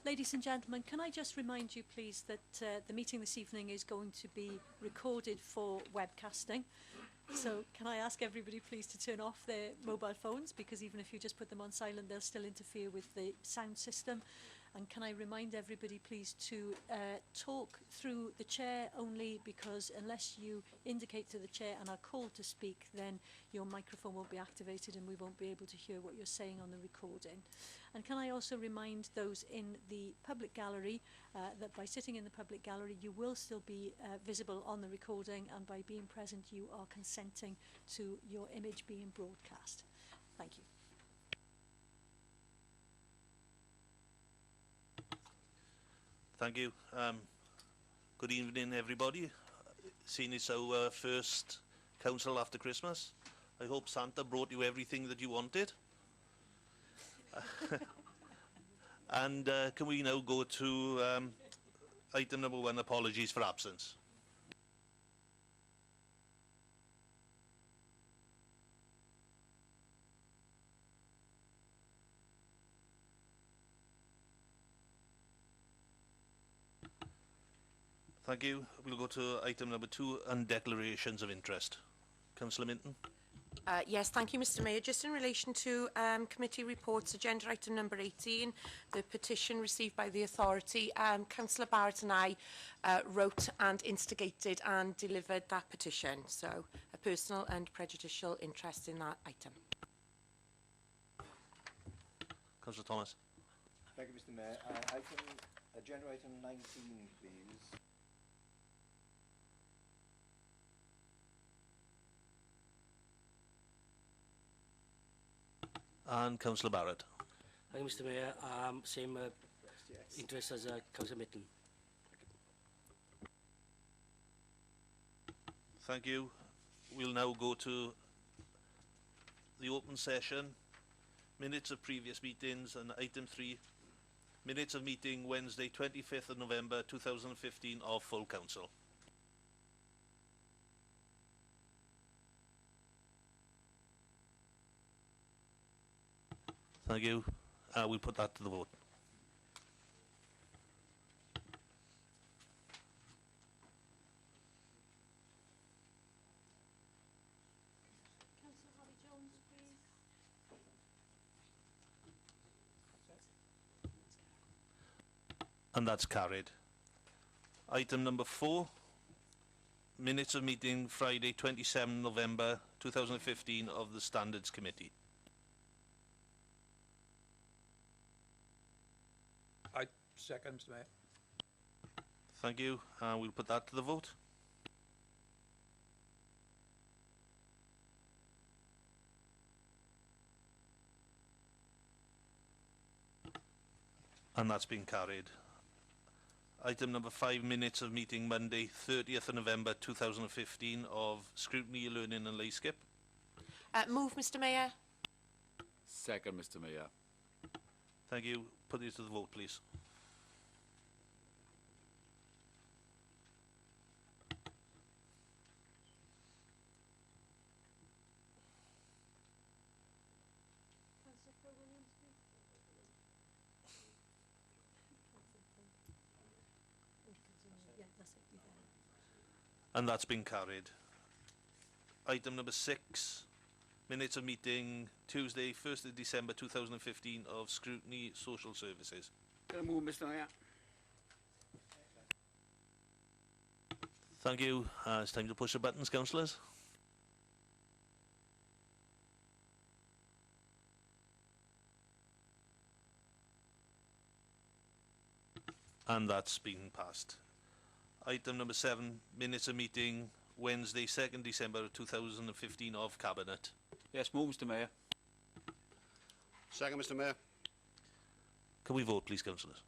Ladies and gentlemen, can I just remind you, please, that the meeting this evening is going to be recorded for webcasting. So can I ask everybody, please, to turn off their mobile phones, because even if you just put them on silent, they'll still interfere with the sound system. And can I remind everybody, please, to talk through the chair only, because unless you indicate to the chair and are called to speak, then your microphone won't be activated and we won't be able to hear what you're saying on the recording. And can I also remind those in the public gallery that by sitting in the public gallery, you will still be visible on the recording, and by being present, you are consenting to your image being broadcast. Thank you. Thank you. Good evening, everybody. Seeing it's our first council after Christmas, I hope Santa brought you everything that you wanted. And can we now go to item number 1, apologies for absence. Thank you. We'll go to item number 2 and declarations of interest. Councillor Minton. Yes, thank you, Mr Mayor. Just in relation to committee reports, agenda item number 18, the petition received by the authority, Councillor Barrett and I wrote and instigated and delivered that petition. So a personal and prejudicial interest in that item. Councillor Thomas. Thank you, Mr Mayor. Agenda item 19, please. And Councillor Barrett. Thank you, Mr Mayor. Same interest as Councillor Minton. Thank you. We'll now go to the open session, minutes of previous meetings, and item 3, minutes of meeting Wednesday 25th of November 2015 of full council. Thank you. We'll put that to the vote. And that's carried. Item number 4, minutes of meeting Friday 27 November 2015 of the Standards Committee. Second, Mr Mayor. Thank you. We'll put that to the vote. And that's been carried. Item number 5, minutes of meeting Monday 30th of November 2015 of Scrutiny, Learning and Lay Skip. Move, Mr Mayor. Second, Mr Mayor. Thank you. Put these to the vote, please. And that's been carried. Item number 6, minutes of meeting Tuesday 1st of December 2015 of Scrutiny Social Services. Gonna move, Mr Mayor. Thank you. It's time to push the buttons, councillors. And that's been passed. Item number 7, minutes of meeting Wednesday 2nd December 2015 of Cabinet. Yes, move, Mr Mayor. Second, Mr Mayor. Can we vote, please, councillors?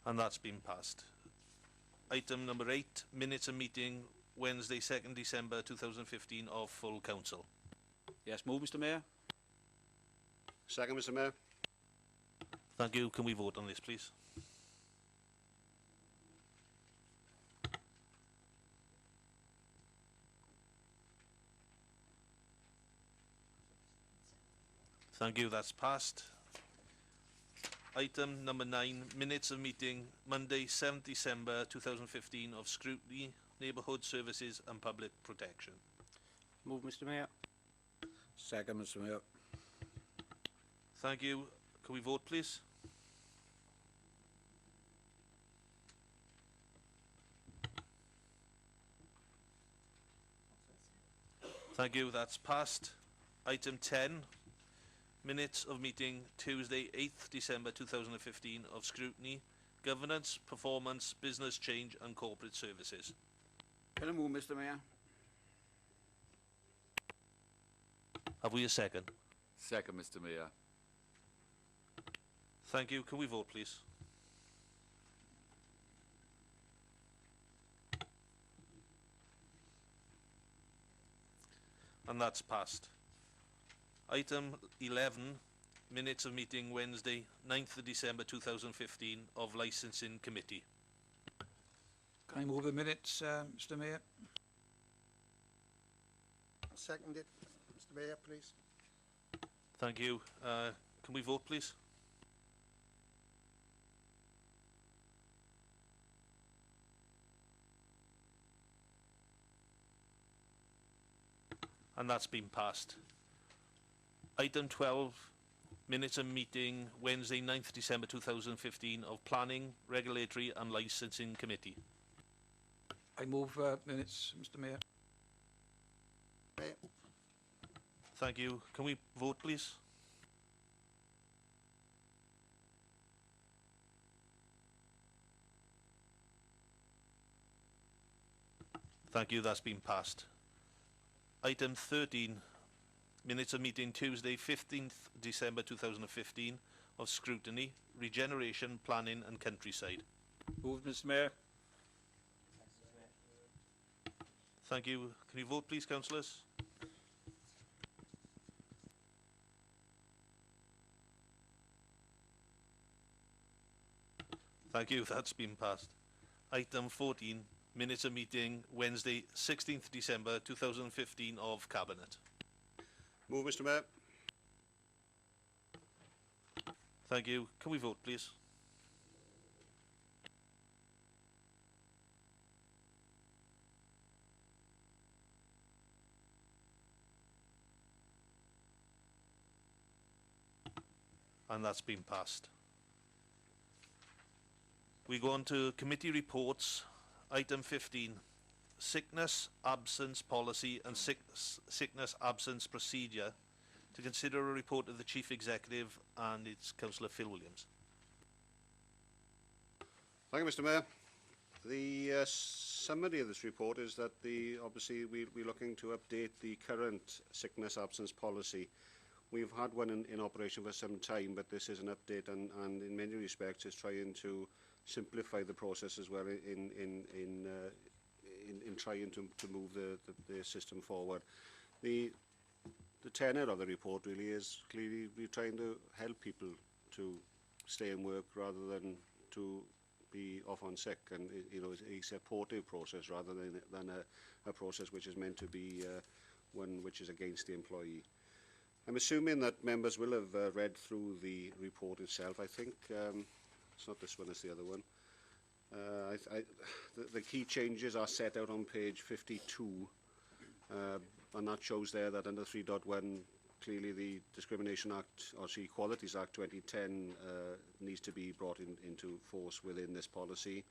And that's been passed. Item number 8, minutes of meeting Wednesday 2nd December 2015 of full council. Yes, move, Mr Mayor. Second, Mr Mayor. Thank you. Can we vote on this, please? Thank you, that's passed. Item number 9, minutes of meeting Monday 7th December 2015 of Scrutiny, Neighbourhood Services and Public Protection. Move, Mr Mayor. Second, Mr Mayor. Thank you. Can we vote, please? Thank you, that's passed. Item 10, minutes of meeting Tuesday 8th December 2015 of Scrutiny, Governance, Performance, Business Change and Corporate Services. Can I move, Mr Mayor? Have we a second? Second, Mr Mayor. Thank you. Can we vote, please? And that's passed. Item 11, minutes of meeting Wednesday 9th of December 2015 of Licensing Committee. Can I move the minutes, Mr Mayor? Second it, Mr Mayor, please. Thank you. Can we vote, please? And that's been passed. Item 12, minutes of meeting Wednesday 9th December 2015 of Planning, Regulatory and Licensing Committee. I move minutes, Mr Mayor. Mayor. Thank you. Can we vote, please? Thank you. That's been passed. Item 13, minutes of meeting Tuesday 15th December 2015 of Scrutiny, Regeneration, Planning and Countryside. Move, Mr Mayor. Thank you. Can you vote, please, councillors? Thank you. That's been passed. Item 14, minutes of meeting Wednesday 16th December 2015 of Cabinet. Move, Mr Mayor. Thank you. Can we vote, please? And that's been passed. We go on to committee reports. Item 15, sickness absence policy and sickness absence procedure, to consider a report of the Chief Executive and its Councillor Phil Williams. Thank you, Mr Mayor. The summary of this report is that obviously we're looking to update the current sickness absence policy. We've had one in operation for some time, but this is an update and in many respects is trying to simplify the process as well in trying to move the system forward. The tenor of the report really is clearly we're trying to help people to stay in work rather than to be off on sick, and you know, it's a supportive process rather than a process which is meant to be one which is against the employee. I'm assuming that members will have read through the report itself. I think it's not this one, it's the other one. The key changes are set out on page 52, and that shows there that under 3.1 clearly the Discrimination Act, or Equalities Act 2010 needs to be brought into force within this policy.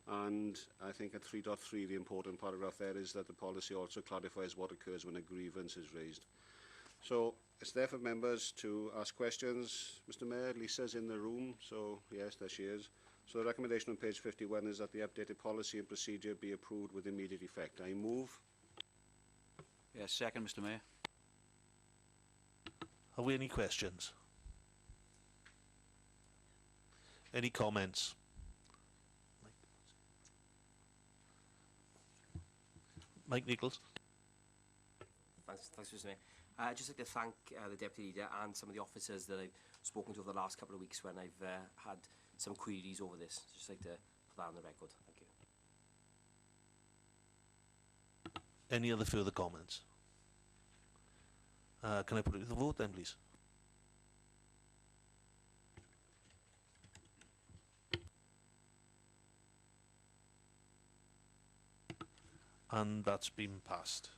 And I think at 3.3 the important paragraph there is that the policy also clarifies what occurs when a grievance is raised. So it's there for members to ask questions. Mr Mayor, Lisa's in the room, so yes, there she is. So the recommendation on page 51 is that the updated policy and procedure be approved with immediate effect. I move. Yes, second, Mr Mayor. Have we any questions? Any comments? Mike Nichols. Thanks, Mr Mayor. I'd just like to thank the Deputy Leader and some of the officers that I've spoken to over the last couple of weeks when I've had some queries over this. Just like to put that on the record. Thank you. Any other further comments? Can I put it to the vote then, please? And that's been passed.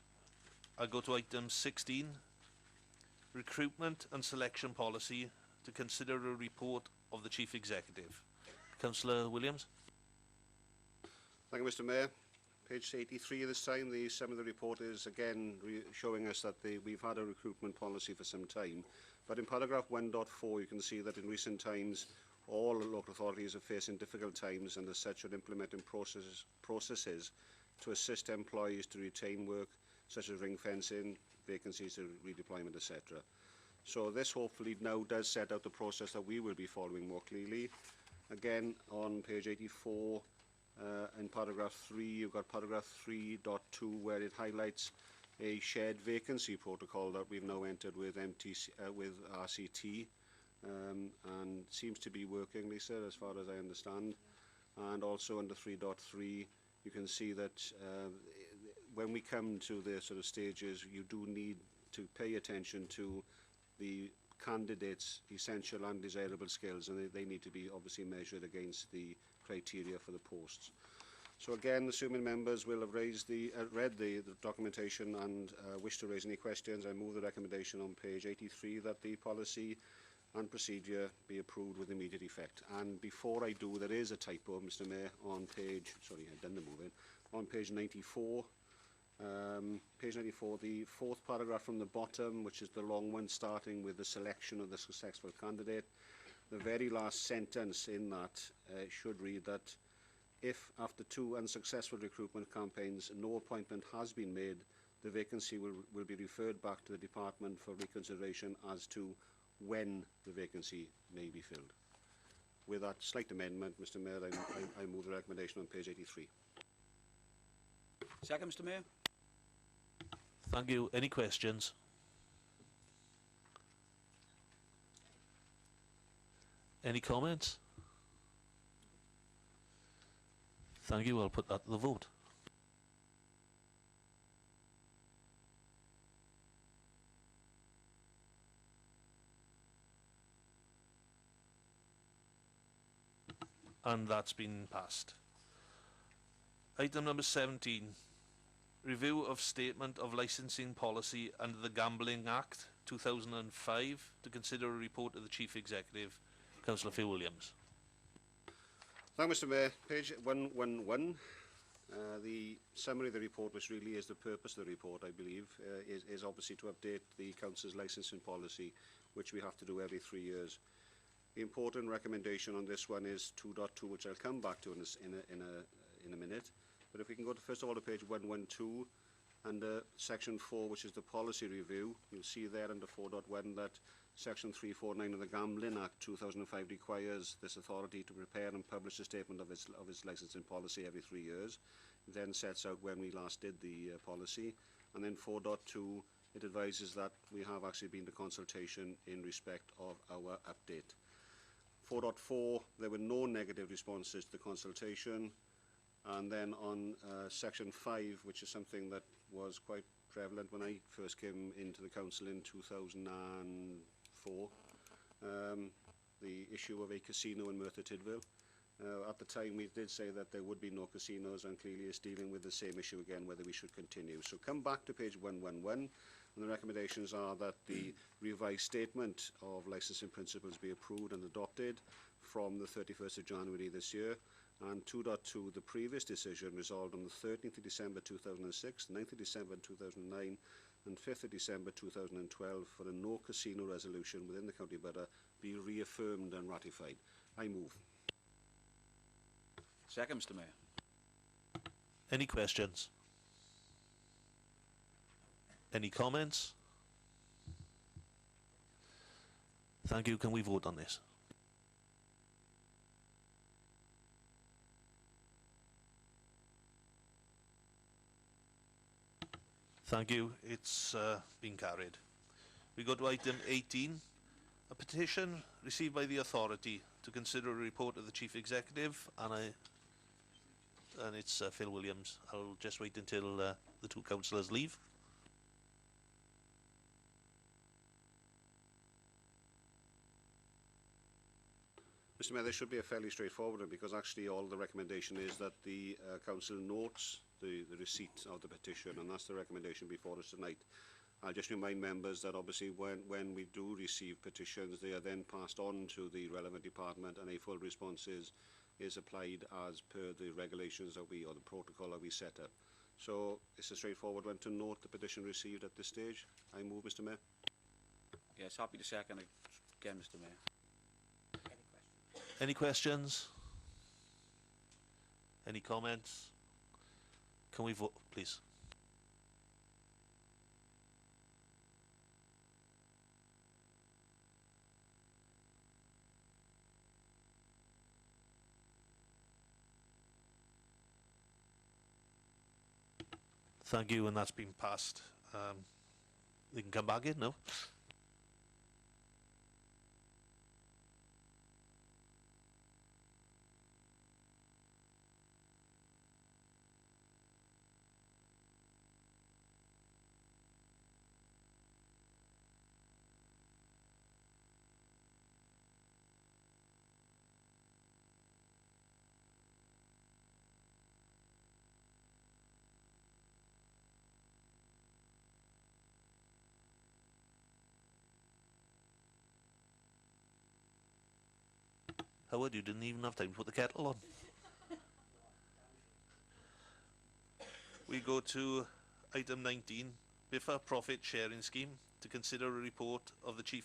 I go to item 16, recruitment and selection policy, to consider a report of the Chief Executive. Councillor Williams. Thank you, Mr. Mayor. Page 83 this time, the sum of the report is again showing us that we've had a recruitment policy for some time. But in paragraph 1.4, you can see that in recent times, all local authorities are facing difficult times and as such are implementing processes to assist employees to retain work, such as ring fencing, vacancies, redeployment, etc. So this hopefully now does set out the process that we will be following more clearly. Again, on page 84, in paragraph 3, you've got paragraph 3.2 where it highlights a shared vacancy protocol that we've now entered with RCT, and seems to be working, Lisa, as far as I understand. And also under 3.3, you can see that when we come to the sort of stages, you do need to pay attention to the candidates' essential and desirable skills, and they need to be obviously measured against the criteria for the posts. So again, assuming members will have read the documentation and wish to raise any questions, I move the recommendation on page 83 that the policy and procedure be approved with immediate effect. And before I do, there is a typo, Mr. Mayor, on page, sorry, I've done the moving, on page 94. Page 94, the fourth paragraph from the bottom, which is the long one, starting with the selection of the successful candidate. The very last sentence in that should read that if, after 2 unsuccessful recruitment campaigns, no appointment has been made, the vacancy will be referred back to the department for reconsideration as to when the vacancy may be filled. With that slight amendment, Mr. Mayor, I move the recommendation on page 83. Second, Mr. Mayor. Thank you. Any questions? Any comments? Thank you. I'll put that to the vote. And that's been passed. Item number 17. Review of Statement of Licensing Policy under the Gambling Act 2005 to consider a report of the Chief Executive. Councillor Phil Williams. Thank you, Mr. Mayor. Page 111. The summary of the report, which really is the purpose of the report, I believe, is obviously to update the Council's licensing policy, which we have to do every 3 years. The important recommendation on this one is 2.2, which I'll come back to in a minute. But if we can go to, first of all, to page 112, under section 4, which is the policy review, you'll see there under 4.1 that section 349 of the Gambling Act 2005 requires this authority to prepare and publish a statement of its licensing policy every 3 years. It then sets out when we last did the policy. And then 4.2, it advises that we have actually been to consultation in respect of our update. 4.4, there were no negative responses to the consultation. And then on section 5, which is something that was quite prevalent when I first came into the council in 2004, the issue of a casino in Merthyr Tydfil. At the time we did say that there would be no casinos, and clearly it's dealing with the same issue again, whether we should continue. So come back to page 111, and the recommendations are that the revised statement of licensing principles be approved and adopted from the 31st of January this year. And 2.2, the previous decision resolved on the 13th of December 2006, 9th of December 2009 and 5th of December 2012 for a no casino resolution within the County Borough be reaffirmed and ratified. I move. Second, Mr. Mayor. Any questions? Any comments? Thank you. Can we vote on this? Thank you. It's been carried. We go to item 18, a petition received by the authority to consider a report of the Chief Executive, and it's Phil Williams. I'll just wait until the two councillors leave. Mr Mayor, this should be a fairly straightforward one, because actually all the recommendation is that the council notes the receipt of the petition, and that's the recommendation before us tonight. I'll just remind members that obviously when we do receive petitions, they are then passed on to the relevant department, and a full response is applied as per the regulations that or the protocol that we set up. So it's a straightforward one to note the petition received at this stage. I move, Mr Mayor. Yes, happy to second again, Mr Mayor. Any questions? Any comments? Can we vote, please? Thank you, and that's been passed. They can come back in, no? Howard, you didn't even have time to put the kettle on. We go to item 19, BIFA Profit Sharing Scheme, to consider a report of the Chief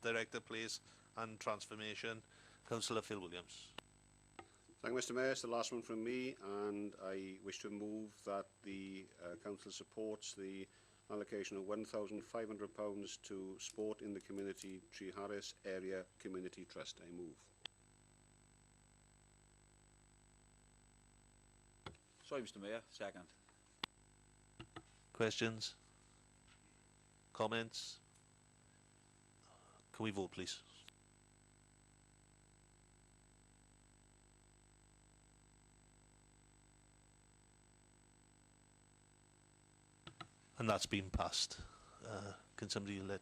Director Place and Transformation, Councillor Phil Williams. Thank you, Mr Mayor. It's the last one from me, and I wish to move that the Council supports the allocation of £1,500 to Sport in the Community Tree Harris Area Community Trust. I move. Sorry, Mr Mayor, second. Questions? Comments? Can we vote, please? And that's been passed. Can somebody let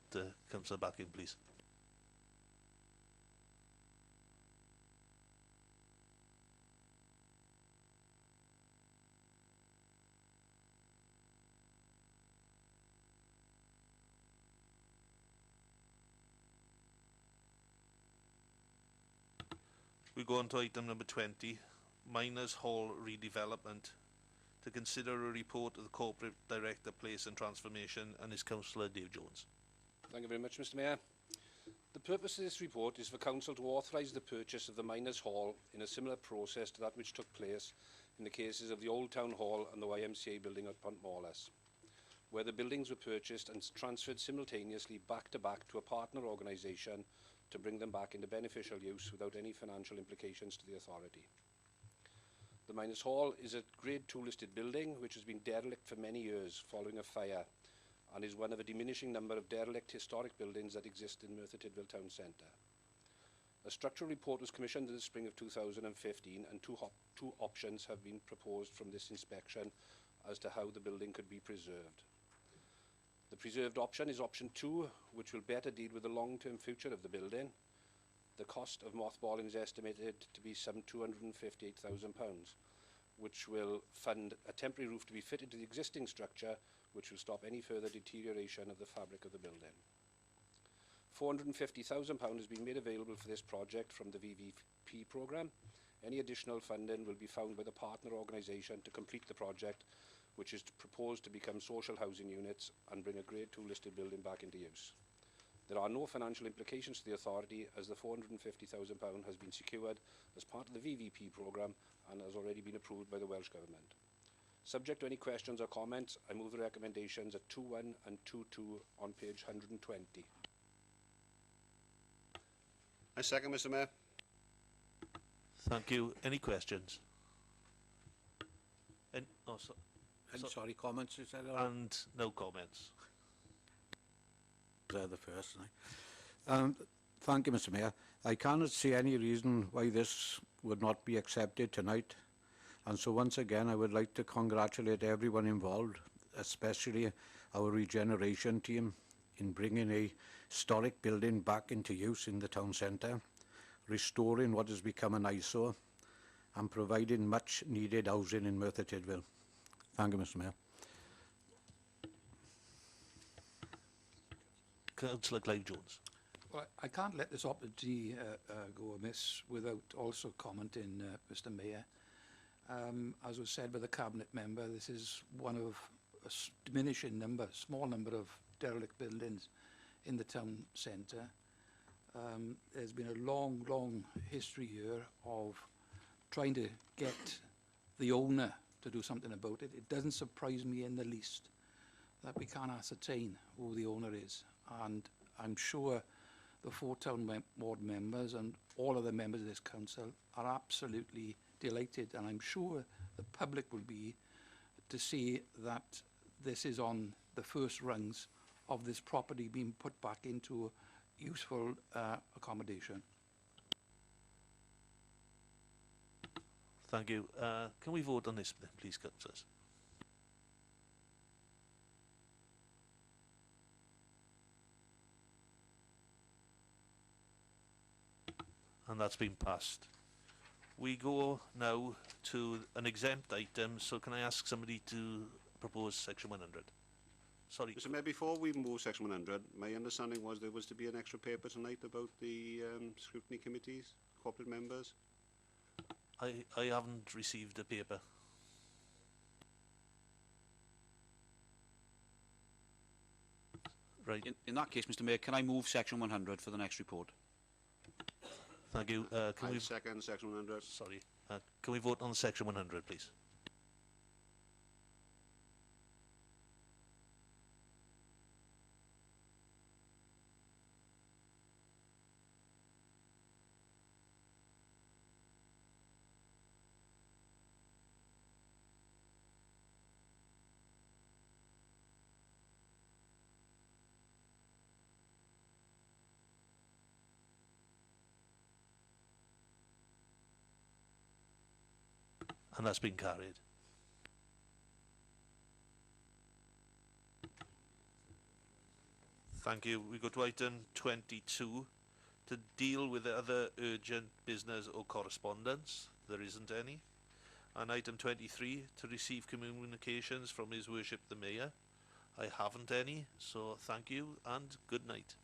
Councillor back in, please? We go on to item number 20, Miners Hall redevelopment, to consider a report of the Corporate Director Place and Transformation, and his Councillor Dave Jones. Thank you very much, Mr Mayor. The purpose of this report is for Council to authorise the purchase of the Miners Hall in a similar process to that which took place in the cases of the Old Town Hall and the YMCA building at Pontmorlas, where the buildings were purchased and transferred simultaneously back to a partner organisation to bring them back into beneficial use without any financial implications to the authority. The Miners Hall is a Grade 2 listed building which has been derelict for many years following a fire, and is one of a diminishing number of derelict historic buildings that exist in Merthyr Tydfil town centre. A structural report was commissioned in the spring of 2015, and two options have been proposed from this inspection as to how the building could be preserved. The preserved option is option 2, which will better deal with the long-term future of the building. The cost of mothballing is estimated to be some £258,000, which will fund a temporary roof to be fitted to the existing structure, which will stop any further deterioration of the fabric of the building. £450,000 has been made available for this project from the VVP programme. Any additional funding will be found by the partner organisation to complete the project, which is proposed to become social housing units and bring a Grade 2 listed building back into use. There are no financial implications to the authority, as the £450,000 has been secured as part of the VVP programme and has already been approved by the Welsh Government. Subject to any questions or comments, I move the recommendations at 2.1 and 2.2 on page 120. I second, Mr Mayor. Thank you. Any questions? Sorry, comments, is that all right? And no comments. The first. Thank you, Mr Mayor. I cannot see any reason why this would not be accepted tonight. And so once again, I would like to congratulate everyone involved, especially our regeneration team, in bringing a historic building back into use in the town centre. restoring what has become an eyesore and providing much needed housing in Merthyr Tydfil. Thank you, Mr Mayor. Councillor Clive Jones. Well, I can't let this opportunity go amiss without also commenting, Mr Mayor. As was said by the Cabinet member, this is one of a diminishing number, small number of derelict buildings in the town centre. There's been a long, long history here of trying to get the owner to do something about it. It doesn't surprise me in the least that we can't ascertain who the owner is, and I'm sure the 4 town ward members and all of the members of this council are absolutely delighted, and I'm sure the public will be, to see that this is on the first rungs of this property being put back into useful accommodation. Thank you. Can we vote on this, please, councillors? And that's been passed. We go now to an exempt item, so can I ask somebody to propose section 100? Sorry. Mr Mayor, before we move section 100, my understanding was there was to be an extra paper tonight about the scrutiny committees, corporate members. I haven't received a paper. Right. In that case, Mr Mayor, can I move section 100 for the next report? Thank you. Can we second section 100. Sorry. Can we vote on section 100, please? And that's been carried. Thank you. We go to item 22 to deal with the other urgent business or correspondence. There isn't any. And item 23 to receive communications from His Worship the Mayor. I haven't any, so thank you and good night.